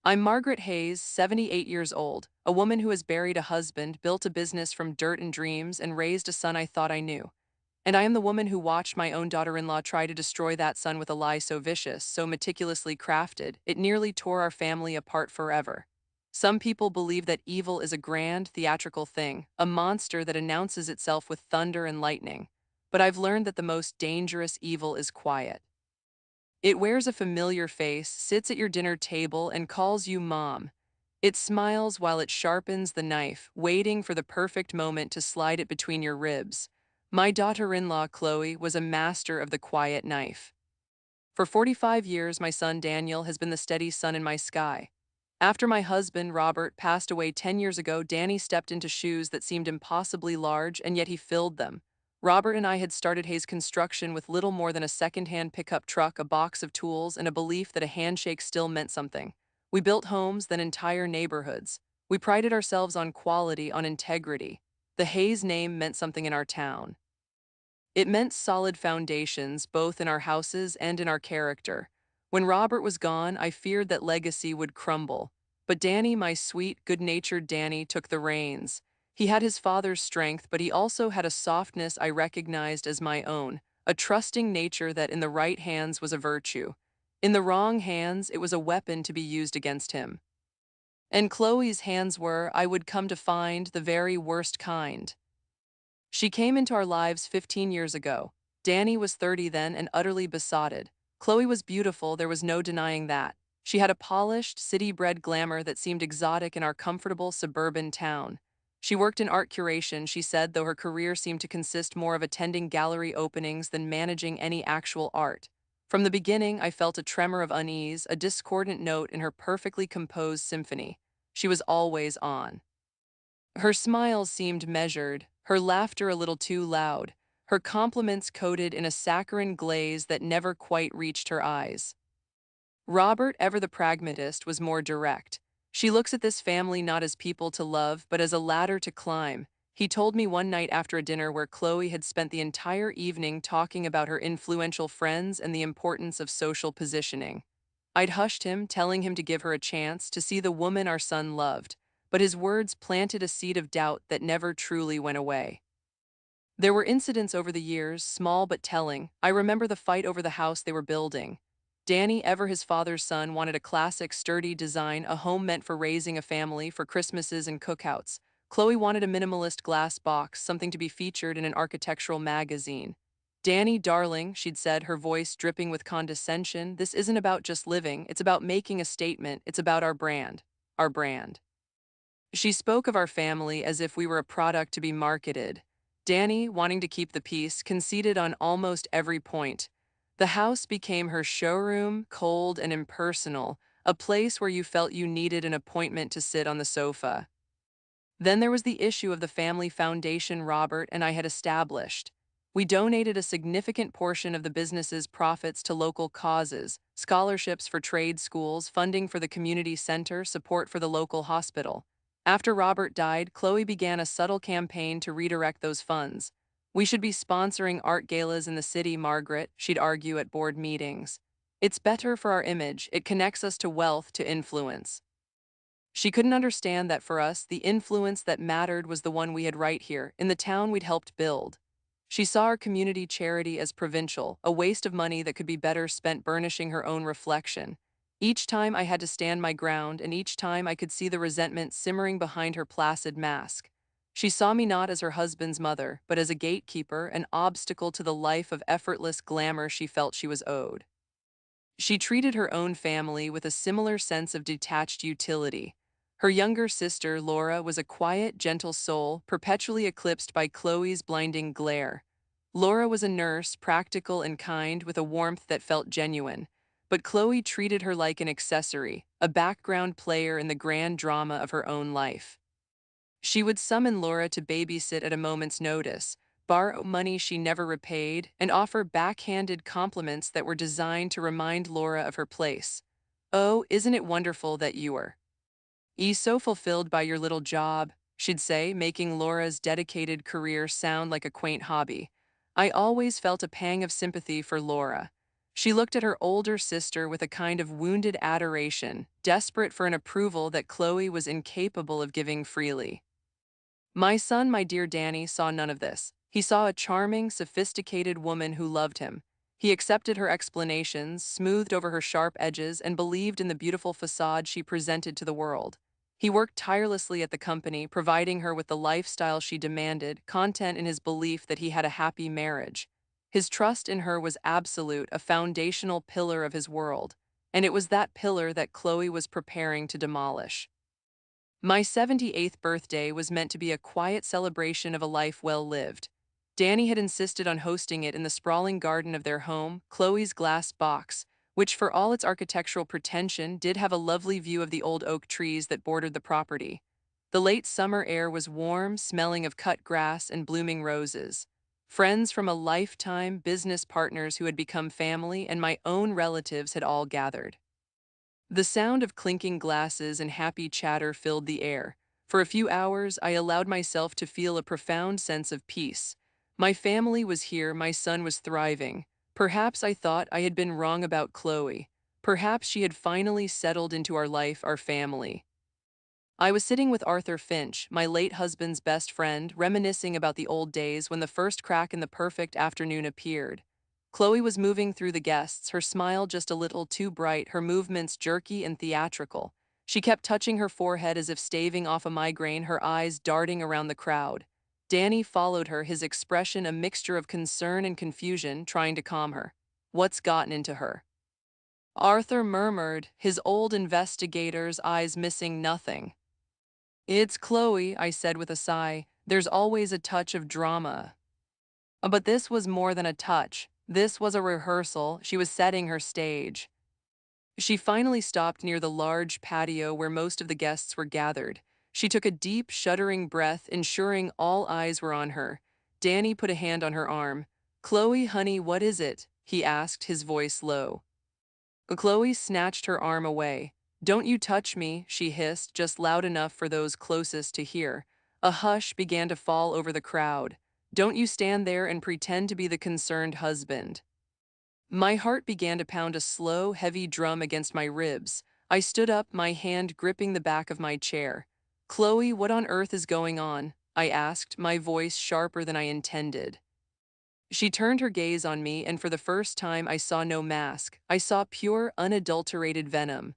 I'm Margaret Hayes, 78 years old, a woman who has buried a husband, built a business from dirt and dreams, and raised a son I thought I knew. And I am the woman who watched my own daughter-in-law try to destroy that son with a lie so vicious, so meticulously crafted, it nearly tore our family apart forever. Some people believe that evil is a grand, theatrical thing, a monster that announces itself with thunder and lightning. But I've learned that the most dangerous evil is quiet. It wears a familiar face, sits at your dinner table, and calls you mom. It smiles while it sharpens the knife, waiting for the perfect moment to slide it between your ribs. My daughter-in-law, Chloe, was a master of the quiet knife. For 45 years, my son Daniel has been the steady sun in my sky. After my husband, Robert, passed away 10 years ago, Danny stepped into shoes that seemed impossibly large, and yet he filled them. Robert and I had started Hayes Construction with little more than a second-hand pickup truck, a box of tools, and a belief that a handshake still meant something. We built homes, then entire neighborhoods. We prided ourselves on quality, on integrity. The Hayes name meant something in our town. It meant solid foundations, both in our houses and in our character. When Robert was gone, I feared that legacy would crumble. But Danny, my sweet, good-natured Danny, took the reins. He had his father's strength, but he also had a softness I recognized as my own, a trusting nature that in the right hands was a virtue. In the wrong hands, it was a weapon to be used against him. And Chloe's hands were, I would come to find, the very worst kind. She came into our lives 15 years ago. Danny was 30 then and utterly besotted. Chloe was beautiful, there was no denying that. She had a polished, city-bred glamour that seemed exotic in our comfortable suburban town. She worked in art curation, she said, though her career seemed to consist more of attending gallery openings than managing any actual art. From the beginning, I felt a tremor of unease, a discordant note in her perfectly composed symphony. She was always on. Her smile seemed measured, her laughter a little too loud, her compliments coated in a saccharine glaze that never quite reached her eyes. Robert, ever the pragmatist, was more direct. She looks at this family not as people to love, but as a ladder to climb. He told me one night after a dinner where Chloe had spent the entire evening talking about her influential friends and the importance of social positioning. I'd hushed him, telling him to give her a chance to see the woman our son loved, but his words planted a seed of doubt that never truly went away. There were incidents over the years, small but telling. I remember the fight over the house they were building. Danny, ever his father's son, wanted a classic, sturdy design, a home meant for raising a family, for Christmases and cookouts. Chloe wanted a minimalist glass box, something to be featured in an architectural magazine. Danny, darling, she'd said, her voice dripping with condescension, this isn't about just living, it's about making a statement, it's about our brand. Our brand. She spoke of our family as if we were a product to be marketed. Danny, wanting to keep the peace, conceded on almost every point. The house became her showroom, cold and impersonal, a place where you felt you needed an appointment to sit on the sofa. Then there was the issue of the family foundation Robert and I had established. We donated a significant portion of the business's profits to local causes, scholarships for trade schools, funding for the community center, support for the local hospital. After Robert died, Chloe began a subtle campaign to redirect those funds. We should be sponsoring art galas in the city, Margaret, she'd argue at board meetings. It's better for our image, it connects us to wealth, to influence. She couldn't understand that for us, the influence that mattered was the one we had right here, in the town we'd helped build. She saw our community charity as provincial, a waste of money that could be better spent burnishing her own reflection. Each time I had to stand my ground, and each time I could see the resentment simmering behind her placid mask. She saw me not as her husband's mother, but as a gatekeeper, an obstacle to the life of effortless glamour she felt she was owed. She treated her own family with a similar sense of detached utility. Her younger sister, Laura, was a quiet, gentle soul, perpetually eclipsed by Chloe's blinding glare. Laura was a nurse, practical and kind, with a warmth that felt genuine. But Chloe treated her like an accessory, a background player in the grand drama of her own life. She would summon Laura to babysit at a moment's notice, borrow money she never repaid, and offer backhanded compliments that were designed to remind Laura of her place. "Oh, isn't it wonderful that you are so fulfilled by your little job," she'd say, making Laura's dedicated career sound like a quaint hobby. I always felt a pang of sympathy for Laura. She looked at her older sister with a kind of wounded adoration, desperate for an approval that Chloe was incapable of giving freely. My son, my dear Danny, saw none of this. He saw a charming, sophisticated woman who loved him. He accepted her explanations, smoothed over her sharp edges, and believed in the beautiful facade she presented to the world. He worked tirelessly at the company, providing her with the lifestyle she demanded, content in his belief that he had a happy marriage. His trust in her was absolute, a foundational pillar of his world, and it was that pillar that Chloe was preparing to demolish. My 78th birthday was meant to be a quiet celebration of a life well lived. Danny had insisted on hosting it in the sprawling garden of their home, Chloe's glass box, which for all its architectural pretension did have a lovely view of the old oak trees that bordered the property. The late summer air was warm, smelling of cut grass and blooming roses. Friends from a lifetime, business partners who had become family, and my own relatives had all gathered. The sound of clinking glasses and happy chatter filled the air. For a few hours, I allowed myself to feel a profound sense of peace. My family was here, my son was thriving. Perhaps I thought I had been wrong about Chloe. Perhaps she had finally settled into our life, our family. I was sitting with Arthur Finch, my late husband's best friend, reminiscing about the old days when the first crack in the perfect afternoon appeared. Chloe was moving through the guests, her smile just a little too bright, her movements jerky and theatrical. She kept touching her forehead as if staving off a migraine, her eyes darting around the crowd. Danny followed her, his expression a mixture of concern and confusion, trying to calm her. What's gotten into her? Arthur murmured, his old investigator's eyes missing nothing. It's Chloe, I said with a sigh. There's always a touch of drama. But this was more than a touch. This was a rehearsal. She was setting her stage. She finally stopped near the large patio where most of the guests were gathered. She took a deep, shuddering breath, ensuring all eyes were on her. Danny put a hand on her arm. Chloe, honey, what is it? He asked, his voice low. Chloe snatched her arm away. Don't you touch me, she hissed, just loud enough for those closest to hear. A hush began to fall over the crowd. Don't you stand there and pretend to be the concerned husband. My heart began to pound a slow, heavy drum against my ribs. I stood up, my hand gripping the back of my chair. Chloe, what on earth is going on? I asked, my voice sharper than I intended. She turned her gaze on me, and for the first time I saw no mask. I saw pure, unadulterated venom.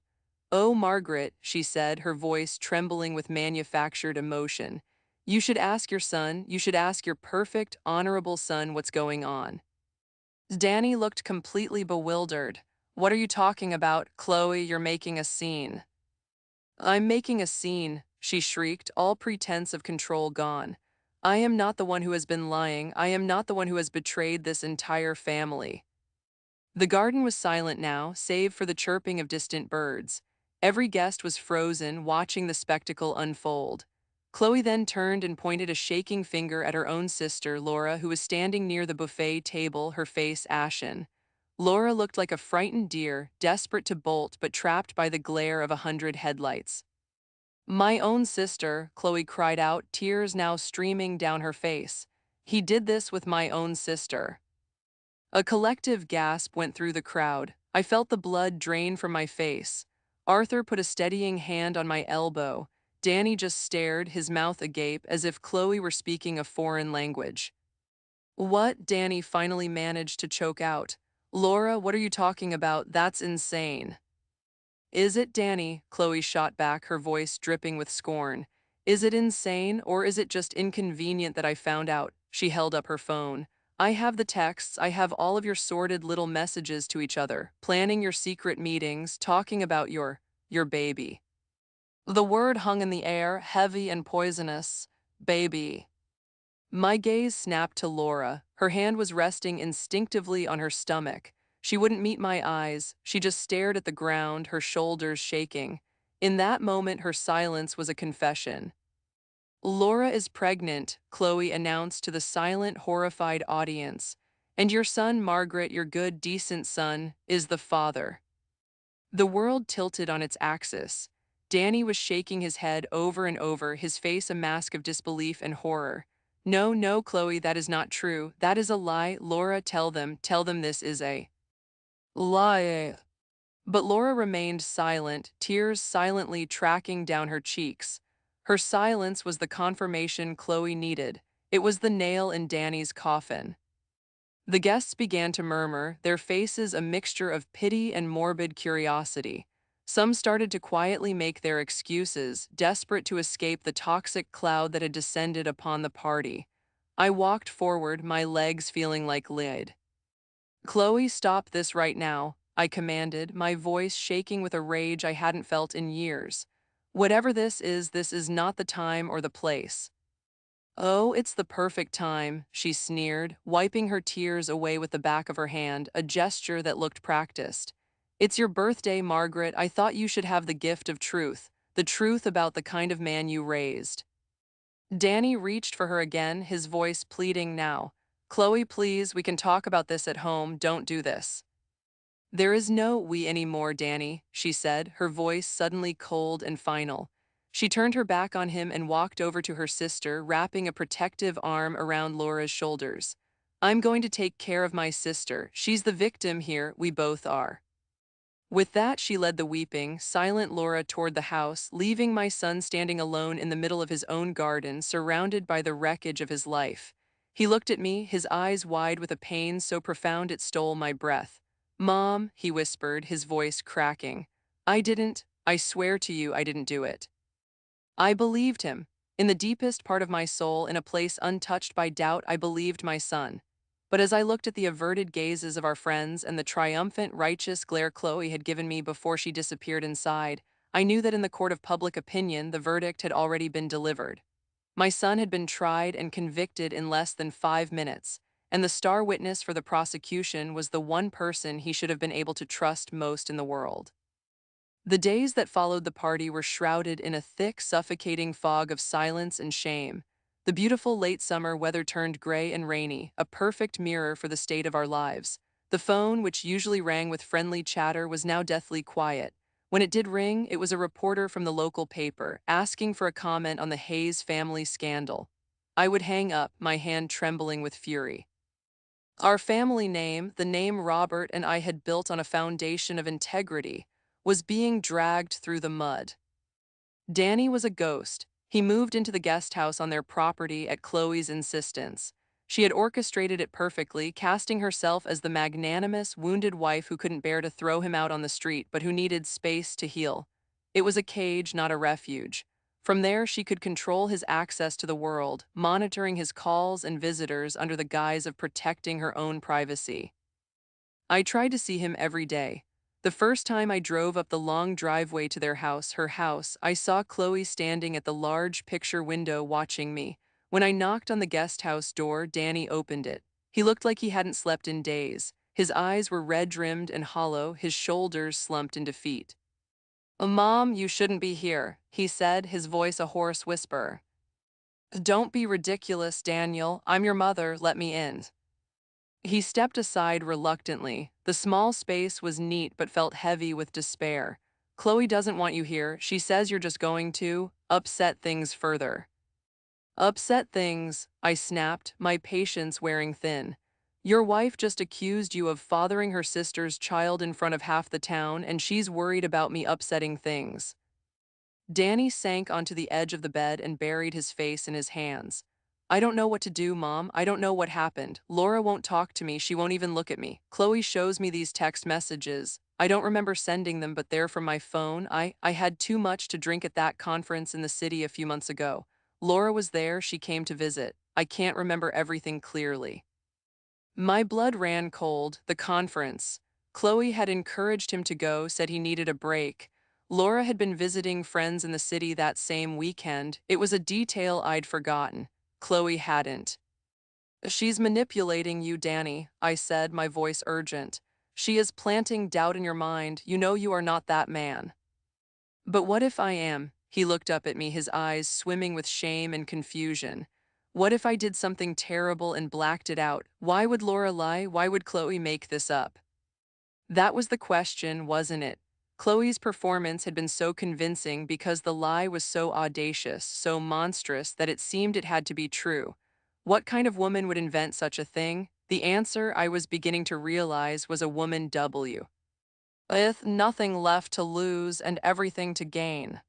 Oh, Margaret, she said, her voice trembling with manufactured emotion. You should ask your son, you should ask your perfect, honorable son what's going on. Danny looked completely bewildered. What are you talking about, Chloe? You're making a scene. I'm making a scene, she shrieked, all pretense of control gone. I am not the one who has been lying. I am not the one who has betrayed this entire family. The garden was silent now, save for the chirping of distant birds. Every guest was frozen, watching the spectacle unfold. Chloe then turned and pointed a shaking finger at her own sister, Laura, who was standing near the buffet table, her face ashen. Laura looked like a frightened deer, desperate to bolt but trapped by the glare of 100 headlights. My own sister, Chloe cried out, tears now streaming down her face. He did this with my own sister. A collective gasp went through the crowd. I felt the blood drain from my face. Arthur put a steadying hand on my elbow. Danny just stared, his mouth agape, as if Chloe were speaking a foreign language. What? Danny finally managed to choke out. Laura, what are you talking about? That's insane. Is it, Danny? Chloe shot back, her voice dripping with scorn. Is it insane, or is it just inconvenient that I found out? She held up her phone. I have the texts, I have all of your sordid little messages to each other, planning your secret meetings, talking about your baby. The word hung in the air, heavy and poisonous. Baby. My gaze snapped to Laura. Her hand was resting instinctively on her stomach. She wouldn't meet my eyes. She just stared at the ground, her shoulders shaking. In that moment, her silence was a confession. Laura is pregnant, Chloe announced to the silent, horrified audience. And your son, Margaret, your good, decent son, is the father. The world tilted on its axis. Danny was shaking his head over and over, his face a mask of disbelief and horror. No, no, Chloe, that is not true. That is a lie. Laura, tell them this is a Lie. But Laura remained silent, tears silently tracking down her cheeks. Her silence was the confirmation Chloe needed. It was the nail in Danny's coffin. The guests began to murmur, their faces a mixture of pity and morbid curiosity. Some started to quietly make their excuses, desperate to escape the toxic cloud that had descended upon the party. I walked forward, my legs feeling like lead. Chloe, stop this right now, I commanded, my voice shaking with a rage I hadn't felt in years. Whatever this is not the time or the place. Oh, it's the perfect time, she sneered, wiping her tears away with the back of her hand, a gesture that looked practiced. It's your birthday, Margaret. I thought you should have the gift of truth, the truth about the kind of man you raised. Danny reached for her again, his voice pleading now. Chloe, please, we can talk about this at home, don't do this. There is no we anymore, Danny, she said, her voice suddenly cold and final. She turned her back on him and walked over to her sister, wrapping a protective arm around Laura's shoulders. I'm going to take care of my sister. She's the victim here, we both are. With that, she led the weeping, silent Laura toward the house, leaving my son standing alone in the middle of his own garden, surrounded by the wreckage of his life. He looked at me, his eyes wide with a pain so profound it stole my breath. Mom, he whispered, his voice cracking. I swear to you I didn't do it. I believed him. In the deepest part of my soul, in a place untouched by doubt, I believed my son. But as I looked at the averted gazes of our friends and the triumphant, righteous glare Chloe had given me before she disappeared inside, I knew that in the court of public opinion, the verdict had already been delivered. My son had been tried and convicted in less than 5 minutes, and the star witness for the prosecution was the one person he should have been able to trust most in the world. The days that followed the party were shrouded in a thick, suffocating fog of silence and shame. The beautiful late summer weather turned gray and rainy, a perfect mirror for the state of our lives. The phone, which usually rang with friendly chatter, was now deathly quiet. When it did ring, it was a reporter from the local paper, asking for a comment on the Hayes family scandal. I would hang up, my hand trembling with fury. Our family name, the name Robert and I had built on a foundation of integrity, was being dragged through the mud. Danny was a ghost. He moved into the guest house on their property at Chloe's insistence. She had orchestrated it perfectly, casting herself as the magnanimous, wounded wife who couldn't bear to throw him out on the street but who needed space to heal. It was a cage, not a refuge. From there, she could control his access to the world, monitoring his calls and visitors under the guise of protecting her own privacy. I tried to see him every day. The first time I drove up the long driveway to their house, her house, I saw Chloe standing at the large picture window watching me. When I knocked on the guest house door, Danny opened it. He looked like he hadn't slept in days. His eyes were red-rimmed and hollow, his shoulders slumped in defeat. Mom, you shouldn't be here, he said, his voice a hoarse whisper. Don't be ridiculous, Daniel. I'm your mother, let me in. He stepped aside reluctantly. The small space was neat but felt heavy with despair. Chloe doesn't want you here. She says you're just going to upset things further. Upset things, I snapped, my patience wearing thin. Your wife just accused you of fathering her sister's child in front of half the town, and she's worried about me upsetting things. Danny sank onto the edge of the bed and buried his face in his hands. I don't know what to do, Mom. I don't know what happened. Laura won't talk to me. She won't even look at me. Chloe shows me these text messages. I don't remember sending them, but they're from my phone. I had too much to drink at that conference in the city a few months ago. Laura was there. She came to visit. I can't remember everything clearly. My blood ran cold. The conference. Chloe had encouraged him to go, said he needed a break. Laura had been visiting friends in the city that same weekend. It was a detail I'd forgotten. Chloe hadn't. She's manipulating you, Danny, I said, my voice urgent. She is planting doubt in your mind. You know you are not that man. But what if I am? He looked up at me, his eyes swimming with shame and confusion. What if I did something terrible and blacked it out? Why would Laura lie? Why would Chloe make this up? That was the question, wasn't it? Chloe's performance had been so convincing because the lie was so audacious, so monstrous that it seemed it had to be true. What kind of woman would invent such a thing? The answer I was beginning to realize was a woman W, with nothing left to lose and everything to gain.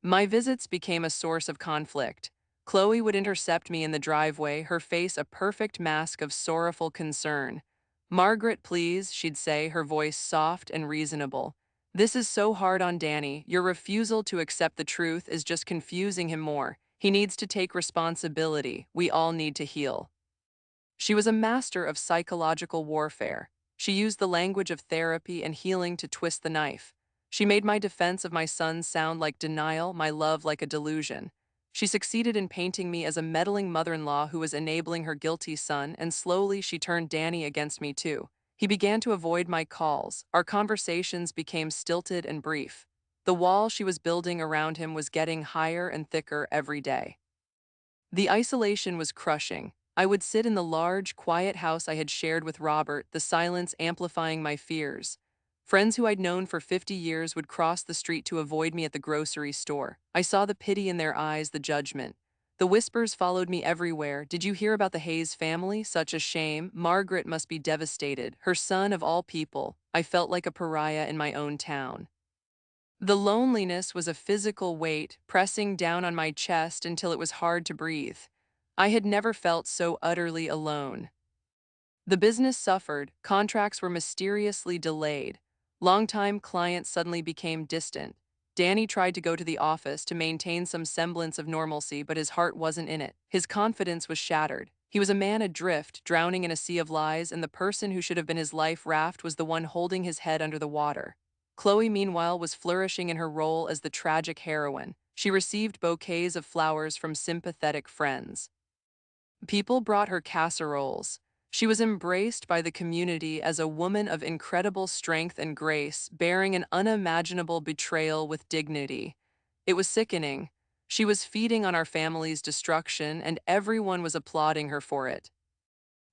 My visits became a source of conflict. Chloe would intercept me in the driveway, her face a perfect mask of sorrowful concern. "Margaret, please," she'd say, her voice soft and reasonable. "This is so hard on Danny. Your refusal to accept the truth is just confusing him more. He needs to take responsibility. We all need to heal." She was a master of psychological warfare. She used the language of therapy and healing to twist the knife. She made my defense of my son sound like denial, my love like a delusion. She succeeded in painting me as a meddling mother-in-law who was enabling her guilty son, and slowly she turned Danny against me too. He began to avoid my calls. Our conversations became stilted and brief. The wall she was building around him was getting higher and thicker every day. The isolation was crushing. I would sit in the large, quiet house I had shared with Robert, the silence amplifying my fears. Friends who I'd known for 50 years would cross the street to avoid me at the grocery store. I saw the pity in their eyes, the judgment. The whispers followed me everywhere. "Did you hear about the Hayes family? Such a shame. Margaret must be devastated. Her son of all people." I felt like a pariah in my own town. The loneliness was a physical weight pressing down on my chest until it was hard to breathe. I had never felt so utterly alone. The business suffered, contracts were mysteriously delayed. Longtime clients suddenly became distant. Danny tried to go to the office to maintain some semblance of normalcy, but his heart wasn't in it. His confidence was shattered. He was a man adrift, drowning in a sea of lies, and the person who should have been his life raft was the one holding his head under the water. Chloe, meanwhile, was flourishing in her role as the tragic heroine. She received bouquets of flowers from sympathetic friends. People brought her casseroles. She was embraced by the community as a woman of incredible strength and grace, bearing an unimaginable betrayal with dignity. It was sickening. She was feeding on our family's destruction, and everyone was applauding her for it.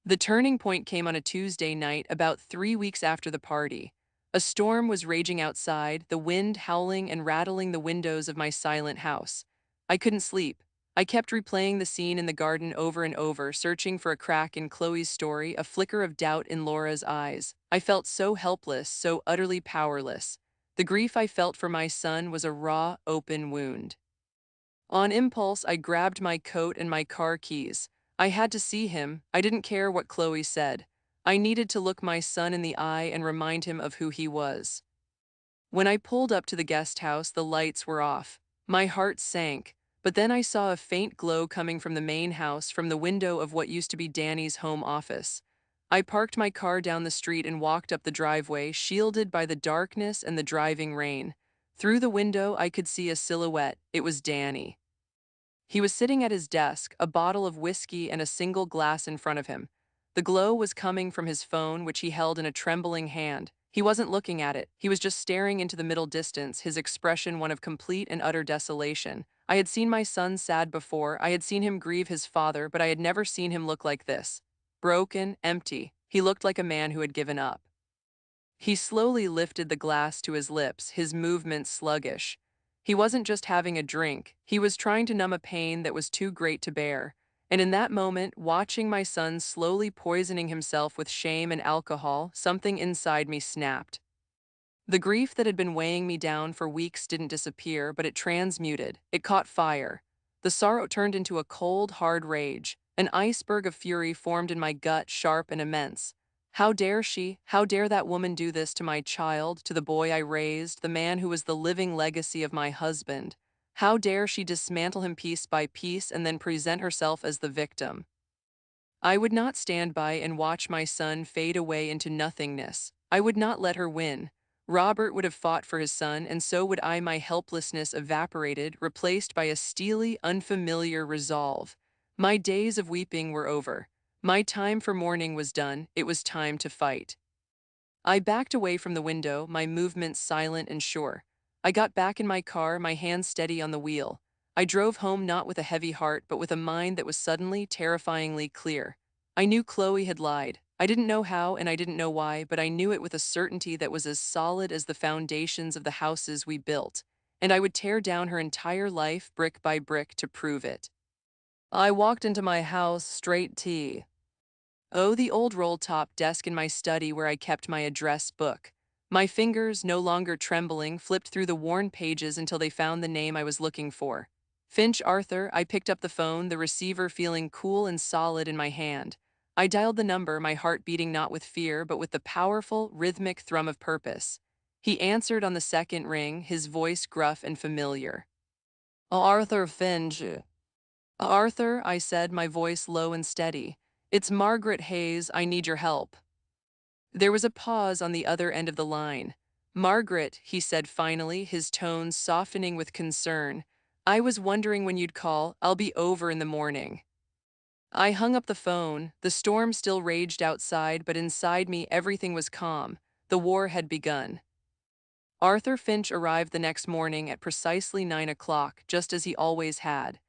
The turning point came on a Tuesday night, about 3 weeks after the party. A storm was raging outside, the wind howling and rattling the windows of my silent house. I couldn't sleep. I kept replaying the scene in the garden over and over, searching for a crack in Chloe's story, a flicker of doubt in Laura's eyes. I felt so helpless, so utterly powerless. The grief I felt for my son was a raw, open wound. On impulse, I grabbed my coat and my car keys. I had to see him. I didn't care what Chloe said. I needed to look my son in the eye and remind him of who he was. When I pulled up to the guest house, the lights were off. My heart sank, but then I saw a faint glow coming from the main house, from the window of what used to be Danny's home office. I parked my car down the street and walked up the driveway, shielded by the darkness and the driving rain. Through the window, I could see a silhouette. It was Danny. He was sitting at his desk, a bottle of whiskey and a single glass in front of him. The glow was coming from his phone, which he held in a trembling hand. He wasn't looking at it. He was just staring into the middle distance, his expression one of complete and utter desolation. I had seen my son sad before. I had seen him grieve his father, but I had never seen him look like this. Broken, empty. He looked like a man who had given up. He slowly lifted the glass to his lips, his movements sluggish. He wasn't just having a drink, he was trying to numb a pain that was too great to bear. And in that moment, watching my son slowly poisoning himself with shame and alcohol, something inside me snapped. The grief that had been weighing me down for weeks didn't disappear, but it transmuted. It caught fire. The sorrow turned into a cold, hard rage. An iceberg of fury formed in my gut, sharp and immense. How dare she? How dare that woman do this to my child, to the boy I raised, the man who was the living legacy of my husband? How dare she dismantle him piece by piece and then present herself as the victim? I would not stand by and watch my son fade away into nothingness. I would not let her win. Robert would have fought for his son, and so would I. My helplessness evaporated, replaced by a steely, unfamiliar resolve. My days of weeping were over. My time for mourning was done. It was time to fight. I backed away from the window, my movements silent and sure. I got back in my car, my hands steady on the wheel. I drove home not with a heavy heart, but with a mind that was suddenly, terrifyingly clear. I knew Chloe had lied. I didn't know how and I didn't know why, but I knew it with a certainty that was as solid as the foundations of the houses we built. And I would tear down her entire life, brick by brick, to prove it. I walked into my house, straight T. Oh, the old roll-top desk in my study where I kept my address book. My fingers, no longer trembling, flipped through the worn pages until they found the name I was looking for. Finch Arthur. I picked up the phone, the receiver feeling cool and solid in my hand. I dialed the number, my heart beating not with fear, but with the powerful, rhythmic thrum of purpose. He answered on the second ring, his voice gruff and familiar. Arthur Finch. Arthur, I said, my voice low and steady. It's Margaret Hayes, I need your help. There was a pause on the other end of the line. Margaret, he said finally, his tone softening with concern. I was wondering when you'd call. I'll be over in the morning. I hung up the phone. The storm still raged outside, but inside me everything was calm. The war had begun. Arthur Finch arrived the next morning at precisely 9 o'clock, just as he always had.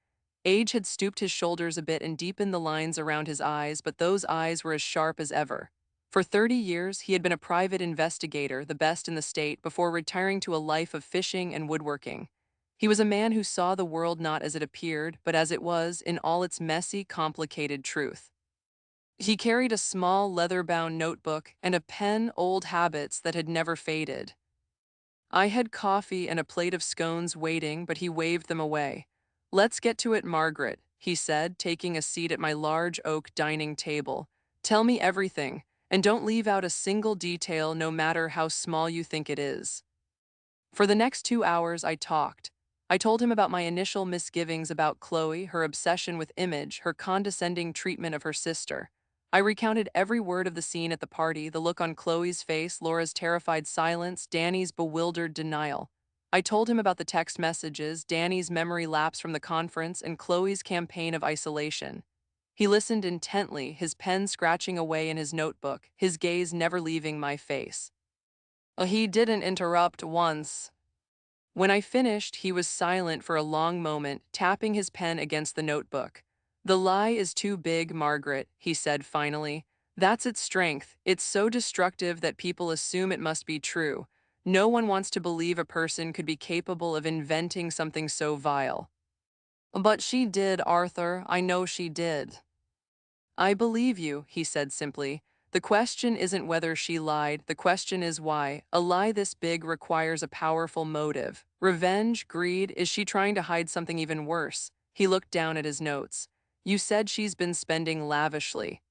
Age had stooped his shoulders a bit and deepened the lines around his eyes, but those eyes were as sharp as ever. For 30 years, he had been a private investigator, the best in the state, before retiring to a life of fishing and woodworking. He was a man who saw the world not as it appeared, but as it was, in all its messy, complicated truth. He carried a small, leather-bound notebook and a pen, old habits that had never faded. I had coffee and a plate of scones waiting, but he waved them away. Let's get to it, Margaret, he said, taking a seat at my large oak dining table. Tell me everything, and don't leave out a single detail, no matter how small you think it is. For the next 2 hours, I talked. I told him about my initial misgivings about Chloe, her obsession with image, her condescending treatment of her sister. I recounted every word of the scene at the party, the look on Chloe's face, Laura's terrified silence, Danny's bewildered denial. I told him about the text messages, Danny's memory lapse from the conference, and Chloe's campaign of isolation. He listened intently, his pen scratching away in his notebook, his gaze never leaving my face. He didn't interrupt once. When I finished, he was silent for a long moment, tapping his pen against the notebook. The lie is too big, Margaret, he said finally. That's its strength. It's so destructive that people assume it must be true. No one wants to believe a person could be capable of inventing something so vile. But she did, Arthur. I know she did. I believe you, he said simply. The question isn't whether she lied, the question is why. A lie this big requires a powerful motive. Revenge, greed, is she trying to hide something even worse? He looked down at his notes. You said she's been spending lavishly.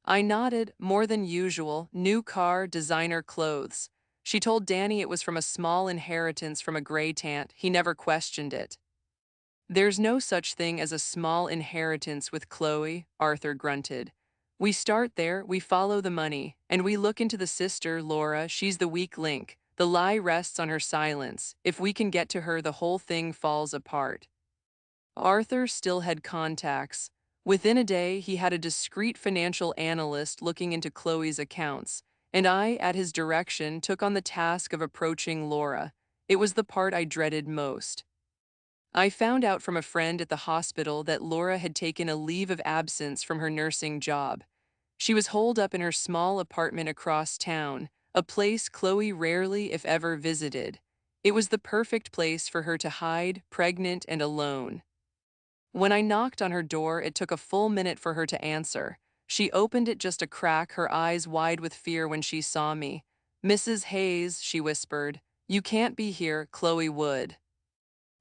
I nodded, more than usual, new car, designer clothes. She told Danny it was from a small inheritance from a gray tant, he never questioned it. There's no such thing as a small inheritance with Chloe, Arthur grunted. We start there, we follow the money, and we look into the sister, Laura, she's the weak link. The lie rests on her silence. If we can get to her, the whole thing falls apart. Arthur still had contacts. Within a day, he had a discreet financial analyst looking into Chloe's accounts, and I, at his direction, took on the task of approaching Laura. It was the part I dreaded most. I found out from a friend at the hospital that Laura had taken a leave of absence from her nursing job. She was holed up in her small apartment across town, a place Chloe rarely, if ever, visited. It was the perfect place for her to hide, pregnant and alone. When I knocked on her door, it took a full minute for her to answer. She opened it just a crack, her eyes wide with fear when she saw me. Mrs. Hayes, she whispered, you can't be here, Chloe would.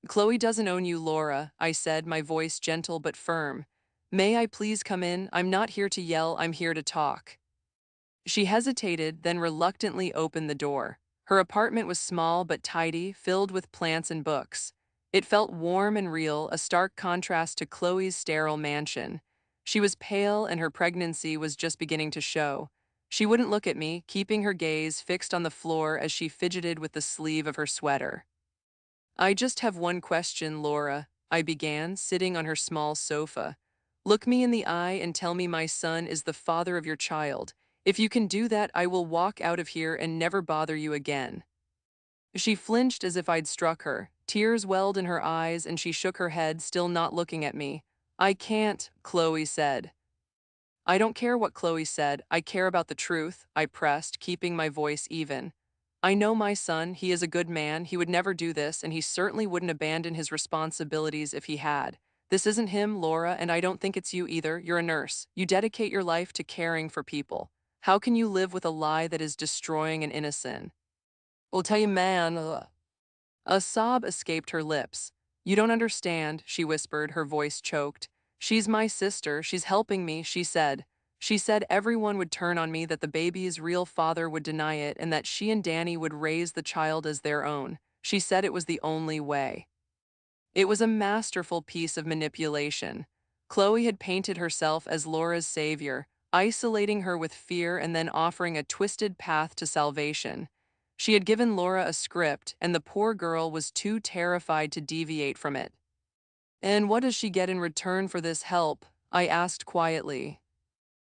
Chloe doesn't own you, Laura, I said, my voice gentle but firm. May I please come in? I'm not here to yell, I'm here to talk. She hesitated, then reluctantly opened the door. Her apartment was small but tidy, filled with plants and books. It felt warm and real, a stark contrast to Chloe's sterile mansion. She was pale and her pregnancy was just beginning to show. She wouldn't look at me, keeping her gaze fixed on the floor as she fidgeted with the sleeve of her sweater. I just have one question, Laura, I began, sitting on her small sofa. Look me in the eye and tell me my son is the father of your child. If you can do that, I will walk out of here and never bother you again. She flinched as if I'd struck her. Tears welled in her eyes and she shook her head, still not looking at me. I can't, Chloe said. I don't care what Chloe said, I care about the truth, I pressed, keeping my voice even. I know my son, he is a good man, he would never do this, and he certainly wouldn't abandon his responsibilities if he had. This isn't him, Laura, and I don't think it's you either. You're a nurse. You dedicate your life to caring for people. How can you live with a lie that is destroying an innocent? I'll tell you, man. A sob escaped her lips. You don't understand, she whispered, her voice choked. She's my sister. She's helping me, she said. She said everyone would turn on me, that the baby's real father would deny it, and that she and Danny would raise the child as their own. She said it was the only way. It was a masterful piece of manipulation. Chloe had painted herself as Laura's savior, isolating her with fear and then offering a twisted path to salvation. She had given Laura a script, and the poor girl was too terrified to deviate from it. "And what does she get in return for this help?" I asked quietly.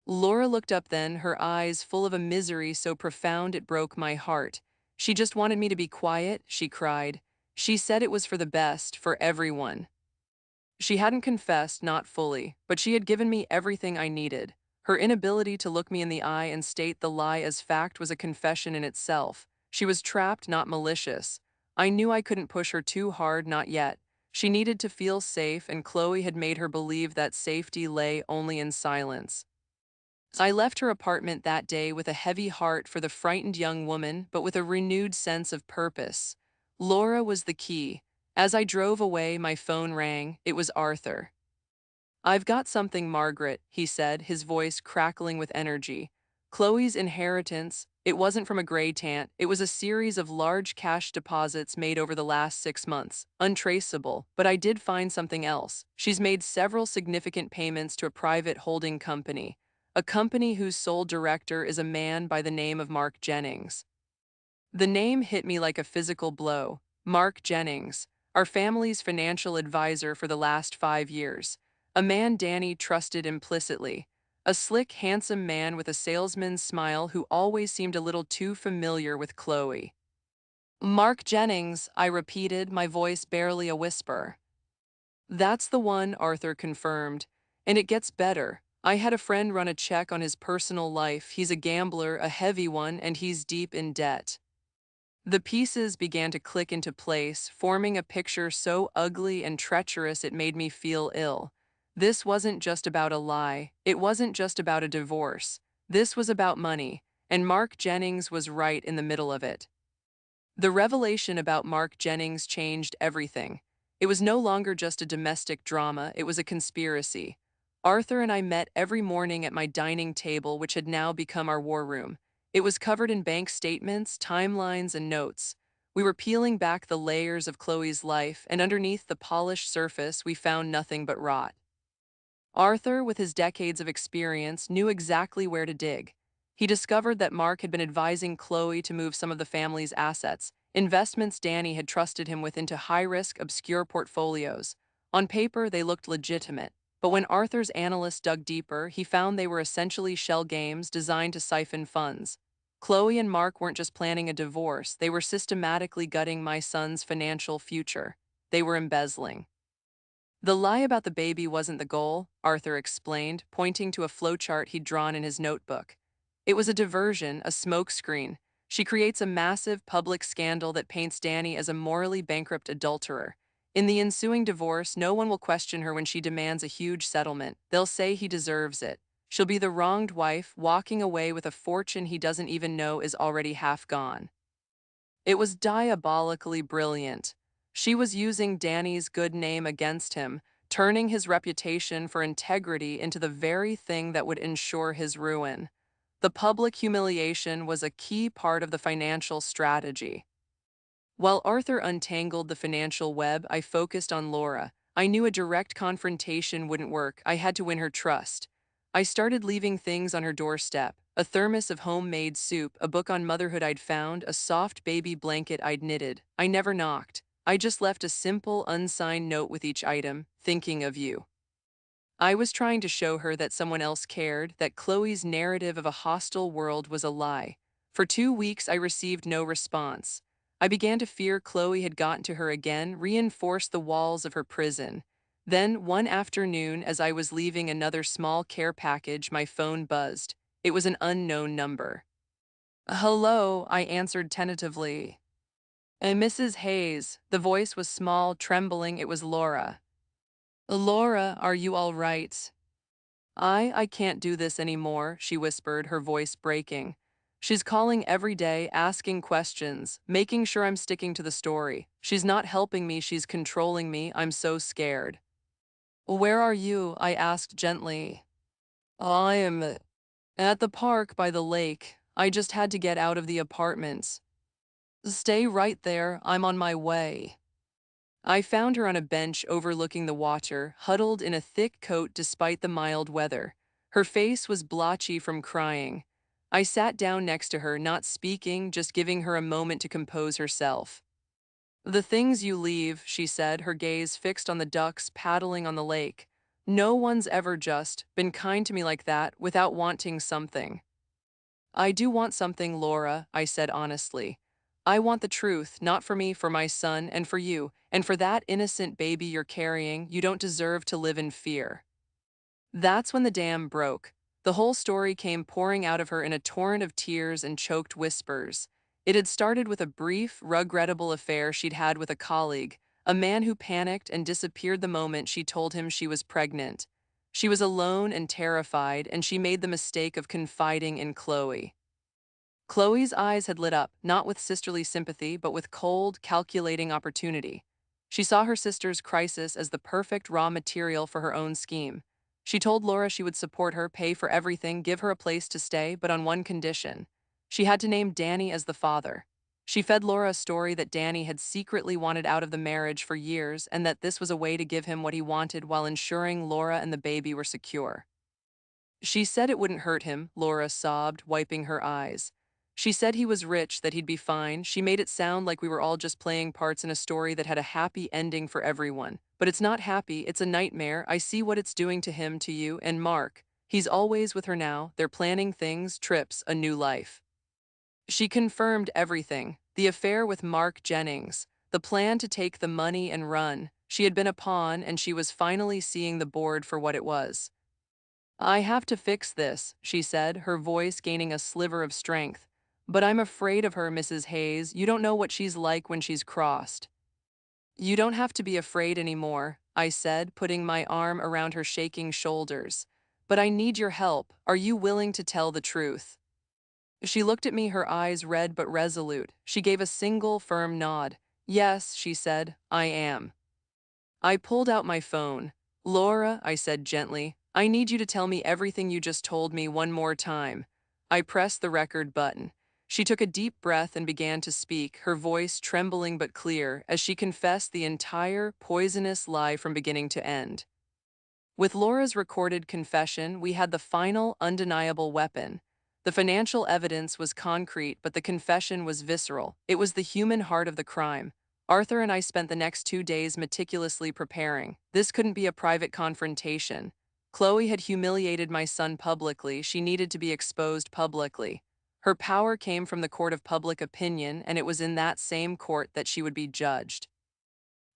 Laura looked up then, her eyes full of a misery so profound it broke my heart. "She just wanted me to be quiet," she cried. "She said it was for the best, for everyone." She hadn't confessed, not fully, but she had given me everything I needed. Her inability to look me in the eye and state the lie as fact was a confession in itself. She was trapped, not malicious. I knew I couldn't push her too hard, not yet. She needed to feel safe, and Chloe had made her believe that safety lay only in silence. I left her apartment that day with a heavy heart for the frightened young woman, but with a renewed sense of purpose. Laura was the key. As I drove away, my phone rang. It was Arthur. "I've got something, Margaret," he said, his voice crackling with energy. "Chloe's inheritance, it wasn't from a gray tant, it was a series of large cash deposits made over the last 6 months. Untraceable, but I did find something else. She's made several significant payments to a private holding company, a company whose sole director is a man by the name of Mark Jennings." The name hit me like a physical blow. Mark Jennings, our family's financial advisor for the last 5 years. A man Danny trusted implicitly. A slick, handsome man with a salesman's smile who always seemed a little too familiar with Chloe. "Mark Jennings," I repeated, my voice barely a whisper. "That's the one," Arthur confirmed. "And it gets better. I had a friend run a check on his personal life. He's a gambler, a heavy one, and he's deep in debt." The pieces began to click into place, forming a picture so ugly and treacherous it made me feel ill. This wasn't just about a lie. It wasn't just about a divorce. This was about money, and Mark Jennings was right in the middle of it. The revelation about Mark Jennings changed everything. It was no longer just a domestic drama, it was a conspiracy. Arthur and I met every morning at my dining table, which had now become our war room. It was covered in bank statements, timelines, and notes. We were peeling back the layers of Chloe's life, and underneath the polished surface, we found nothing but rot. Arthur, with his decades of experience, knew exactly where to dig. He discovered that Mark had been advising Chloe to move some of the family's assets, investments Danny had trusted him with, into high-risk, obscure portfolios. On paper, they looked legitimate, but when Arthur's analyst dug deeper, he found they were essentially shell games designed to siphon funds. Chloe and Mark weren't just planning a divorce, they were systematically gutting my son's financial future. They were embezzling. "The lie about the baby wasn't the goal," Arthur explained, pointing to a flowchart he'd drawn in his notebook. "It was a diversion, a smokescreen. She creates a massive public scandal that paints Danny as a morally bankrupt adulterer. In the ensuing divorce, no one will question her when she demands a huge settlement. They'll say he deserves it. She'll be the wronged wife, walking away with a fortune he doesn't even know is already half gone." It was diabolically brilliant. She was using Danny's good name against him, turning his reputation for integrity into the very thing that would ensure his ruin. The public humiliation was a key part of the financial strategy. While Arthur untangled the financial web, I focused on Laura. I knew a direct confrontation wouldn't work. I had to win her trust. I started leaving things on her doorstep: a thermos of homemade soup, a book on motherhood I'd found, a soft baby blanket I'd knitted. I never knocked. I just left a simple, unsigned note with each item: "Thinking of you." I was trying to show her that someone else cared, that Chloe's narrative of a hostile world was a lie. For 2 weeks, I received no response. I began to fear Chloe had gotten to her again, reinforced the walls of her prison. Then, one afternoon, as I was leaving another small care package, my phone buzzed. It was an unknown number. "Hello," I answered tentatively. "Mrs. Hayes." The voice was small, trembling. It was Laura. Laura, are you all right? I can't do this anymore, she whispered, her voice breaking. She's calling every day, asking questions, making sure I'm sticking to the story. She's not helping me, she's controlling me. I'm so scared. Where are you? I asked gently. I am at the park by the lake. I just had to get out of the apartments. Stay right there, I'm on my way. I found her on a bench overlooking the water, huddled in a thick coat despite the mild weather. Her face was blotchy from crying. I sat down next to her, not speaking, just giving her a moment to compose herself. The things you leave, she said, her gaze fixed on the ducks paddling on the lake. No one's ever just been kind to me like that without wanting something. I do want something, Laura, I said honestly. I want the truth, not for me, for my son, and for you, and for that innocent baby you're carrying. You don't deserve to live in fear. That's when the dam broke. The whole story came pouring out of her in a torrent of tears and choked whispers. It had started with a brief, regrettable affair she'd had with a colleague, a man who panicked and disappeared the moment she told him she was pregnant. She was alone and terrified, and she made the mistake of confiding in Chloe. Chloe's eyes had lit up, not with sisterly sympathy, but with cold, calculating opportunity. She saw her sister's crisis as the perfect raw material for her own scheme. She told Laura she would support her, pay for everything, give her a place to stay, but on one condition. She had to name Danny as the father. She fed Laura a story that Danny had secretly wanted out of the marriage for years and that this was a way to give him what he wanted while ensuring Laura and the baby were secure. She said it wouldn't hurt him, Laura sobbed, wiping her eyes. She said he was rich, that he'd be fine. She made it sound like we were all just playing parts in a story that had a happy ending for everyone. But it's not happy, it's a nightmare. I see what it's doing to him, to you, and Mark. He's always with her now. They're planning things, trips, a new life. She confirmed everything. The affair with Mark Jennings, the plan to take the money and run. She had been a pawn, and she was finally seeing the board for what it was. I have to fix this, she said, her voice gaining a sliver of strength. But I'm afraid of her, Mrs. Hayes. You don't know what she's like when she's crossed. You don't have to be afraid anymore, I said, putting my arm around her shaking shoulders. But I need your help. Are you willing to tell the truth? She looked at me, her eyes red but resolute. She gave a single, firm nod. Yes, she said, I am. I pulled out my phone. Laura, I said gently, I need you to tell me everything you just told me one more time. I pressed the record button. She took a deep breath and began to speak, her voice trembling but clear, as she confessed the entire poisonous lie from beginning to end. With Laura's recorded confession, we had the final, undeniable weapon. The financial evidence was concrete, but the confession was visceral. It was the human heart of the crime. Arthur and I spent the next 2 days meticulously preparing. This couldn't be a private confrontation. Chloe had humiliated my son publicly. She needed to be exposed publicly. Her power came from the court of public opinion, and it was in that same court that she would be judged.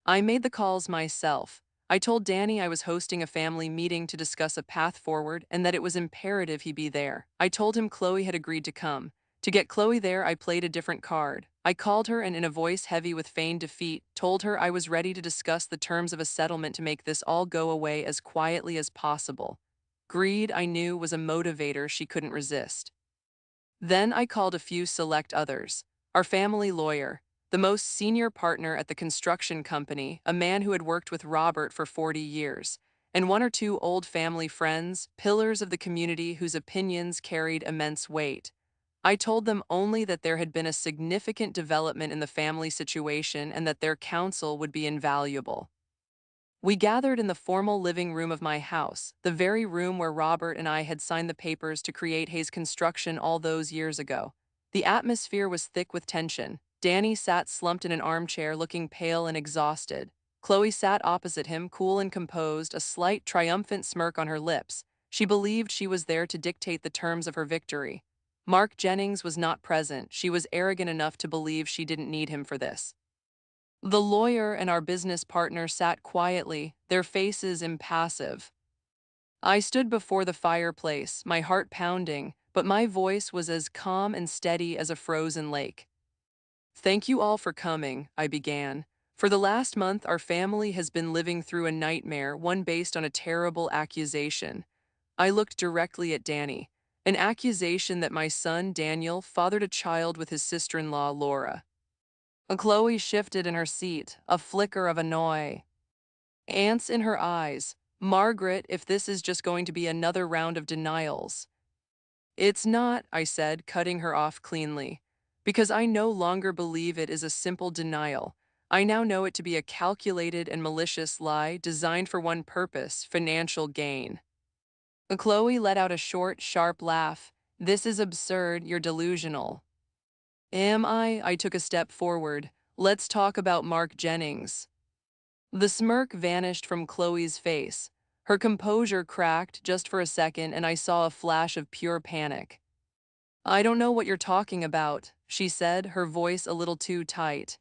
I made the calls myself. I told Danny I was hosting a family meeting to discuss a path forward and that it was imperative he be there. I told him Chloe had agreed to come. To get Chloe there, I played a different card. I called her and, in a voice heavy with feigned defeat, told her I was ready to discuss the terms of a settlement to make this all go away as quietly as possible. Greed, I knew, was a motivator she couldn't resist. Then I called a few select others. Our family lawyer, the most senior partner at the construction company, a man who had worked with Robert for 40 years, and one or two old family friends, pillars of the community whose opinions carried immense weight. I told them only that there had been a significant development in the family situation and that their counsel would be invaluable. We gathered in the formal living room of my house, the very room where Robert and I had signed the papers to create Hayes Construction all those years ago. The atmosphere was thick with tension. Danny sat slumped in an armchair, looking pale and exhausted. Chloe sat opposite him, cool and composed, a slight, triumphant smirk on her lips. She believed she was there to dictate the terms of her victory. Mark Jennings was not present. She was arrogant enough to believe she didn't need him for this. The lawyer and our business partner sat quietly, their faces impassive. I stood before the fireplace, my heart pounding, but my voice was as calm and steady as a frozen lake. Thank you all for coming, I began. For the last month, our family has been living through a nightmare, one based on a terrible accusation. I looked directly at Danny. An accusation that my son, Daniel, fathered a child with his sister-in-law, Laura. Chloe shifted in her seat, a flicker of annoy. Ants in her eyes. Margaret, if this is just going to be another round of denials. It's not, I said, cutting her off cleanly. Because I no longer believe it is a simple denial. I now know it to be a calculated and malicious lie designed for one purpose, financial gain. Chloe let out a short, sharp laugh. This is absurd, you're delusional. Am I? I took a step forward. Let's talk about Mark Jennings. The smirk vanished from Chloe's face. Her composure cracked just for a second, and I saw a flash of pure panic. I don't know what you're talking about, she said, her voice a little too tight.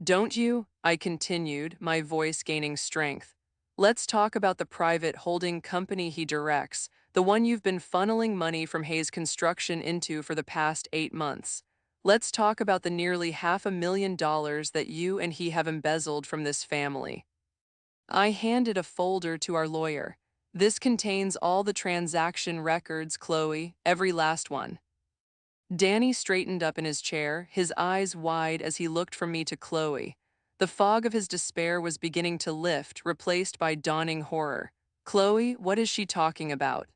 Don't you? I continued, my voice gaining strength. Let's talk about the private holding company he directs, the one you've been funneling money from Hayes Construction into for the past 8 months. Let's talk about the nearly $500,000 that you and he have embezzled from this family. I handed a folder to our lawyer. This contains all the transaction records, Chloe, every last one. Danny straightened up in his chair, his eyes wide as he looked from me to Chloe. The fog of his despair was beginning to lift, replaced by dawning horror. Chloe, what is she talking about?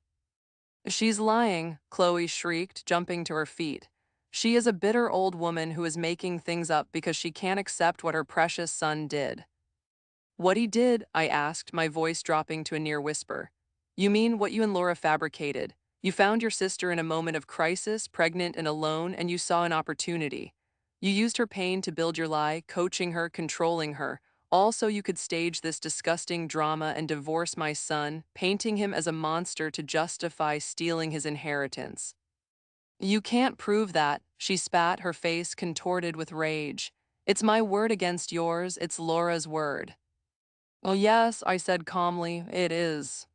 She's lying, Chloe shrieked, jumping to her feet. She is a bitter old woman who is making things up because she can't accept what her precious son did. What he did? I asked, my voice dropping to a near whisper. You mean what you and Laura fabricated? You found your sister in a moment of crisis, pregnant and alone, and you saw an opportunity. You used her pain to build your lie, coaching her, controlling her, all so you could stage this disgusting drama and divorce my son, painting him as a monster to justify stealing his inheritance. You can't prove that, she spat, her face contorted with rage. It's my word against yours, it's Laura's word. Well, yes, I said calmly, it is.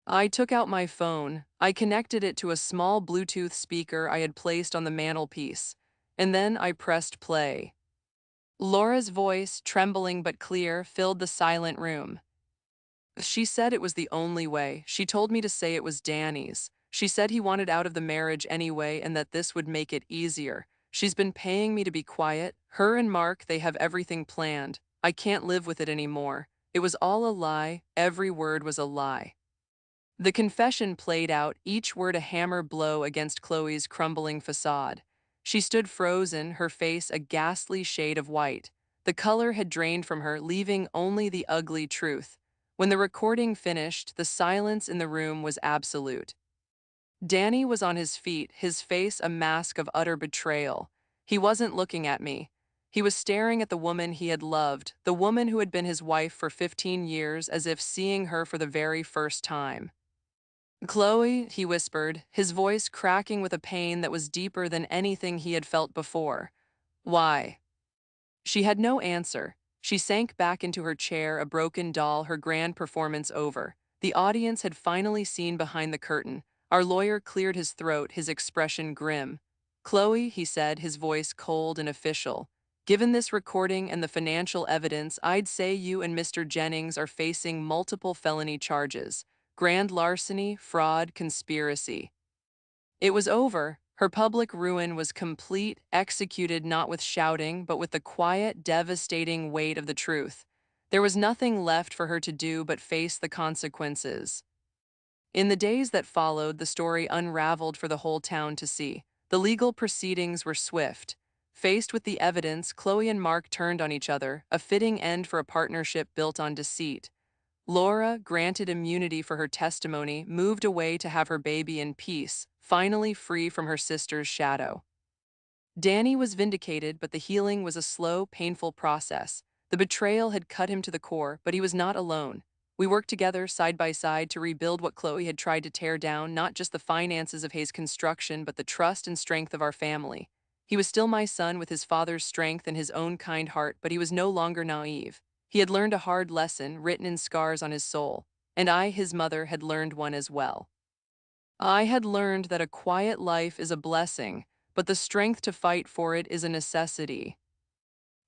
I took out my phone. I connected it to a small Bluetooth speaker I had placed on the mantelpiece, and then I pressed play. Laura's voice, trembling but clear, filled the silent room. She said it was the only way. She told me to say it was Danny's. She said he wanted out of the marriage anyway and that this would make it easier. She's been paying me to be quiet. Her and Mark, they have everything planned. I can't live with it anymore. It was all a lie. Every word was a lie. The confession played out, each word a hammer blow against Chloe's crumbling facade. She stood frozen, her face a ghastly shade of white. The color had drained from her, leaving only the ugly truth. When the recording finished, the silence in the room was absolute. Danny was on his feet, his face a mask of utter betrayal. He wasn't looking at me. He was staring at the woman he had loved, the woman who had been his wife for 15 years, as if seeing her for the very first time. Chloe, he whispered, his voice cracking with a pain that was deeper than anything he had felt before. Why? She had no answer. She sank back into her chair, a broken doll, her grand performance over. The audience had finally seen behind the curtain. Our lawyer cleared his throat, his expression grim. Chloe, he said, his voice cold and official. Given this recording and the financial evidence, I'd say you and Mr. Jennings are facing multiple felony charges. Grand larceny, fraud, conspiracy. It was over. Her public ruin was complete, executed not with shouting, but with the quiet, devastating weight of the truth. There was nothing left for her to do but face the consequences. In the days that followed, the story unraveled for the whole town to see. The legal proceedings were swift. Faced with the evidence, Chloe and Mark turned on each other, a fitting end for a partnership built on deceit. Laura, granted immunity for her testimony, moved away to have her baby in peace, finally free from her sister's shadow. Danny was vindicated, but the healing was a slow, painful process. The betrayal had cut him to the core, but he was not alone. We worked together, side by side, to rebuild what Chloe had tried to tear down, not just the finances of Hayes Construction, but the trust and strength of our family. He was still my son with his father's strength and his own kind heart, but he was no longer naive. He had learned a hard lesson, written in scars on his soul, and I, his mother, had learned one as well. I had learned that a quiet life is a blessing, but the strength to fight for it is a necessity.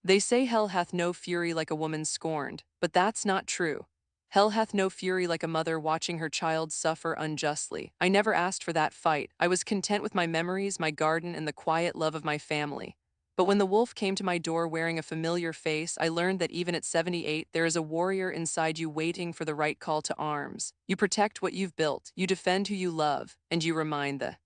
They say hell hath no fury like a woman scorned, but that's not true. Hell hath no fury like a mother watching her child suffer unjustly. I never asked for that fight. I was content with my memories, my garden, and the quiet love of my family. But when the wolf came to my door wearing a familiar face, I learned that even at 78, there is a warrior inside you waiting for the right call to arms. You protect what you've built, you defend who you love, and you remind the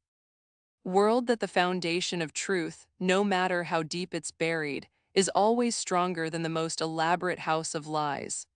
world that the foundation of truth, no matter how deep it's buried, is always stronger than the most elaborate house of lies.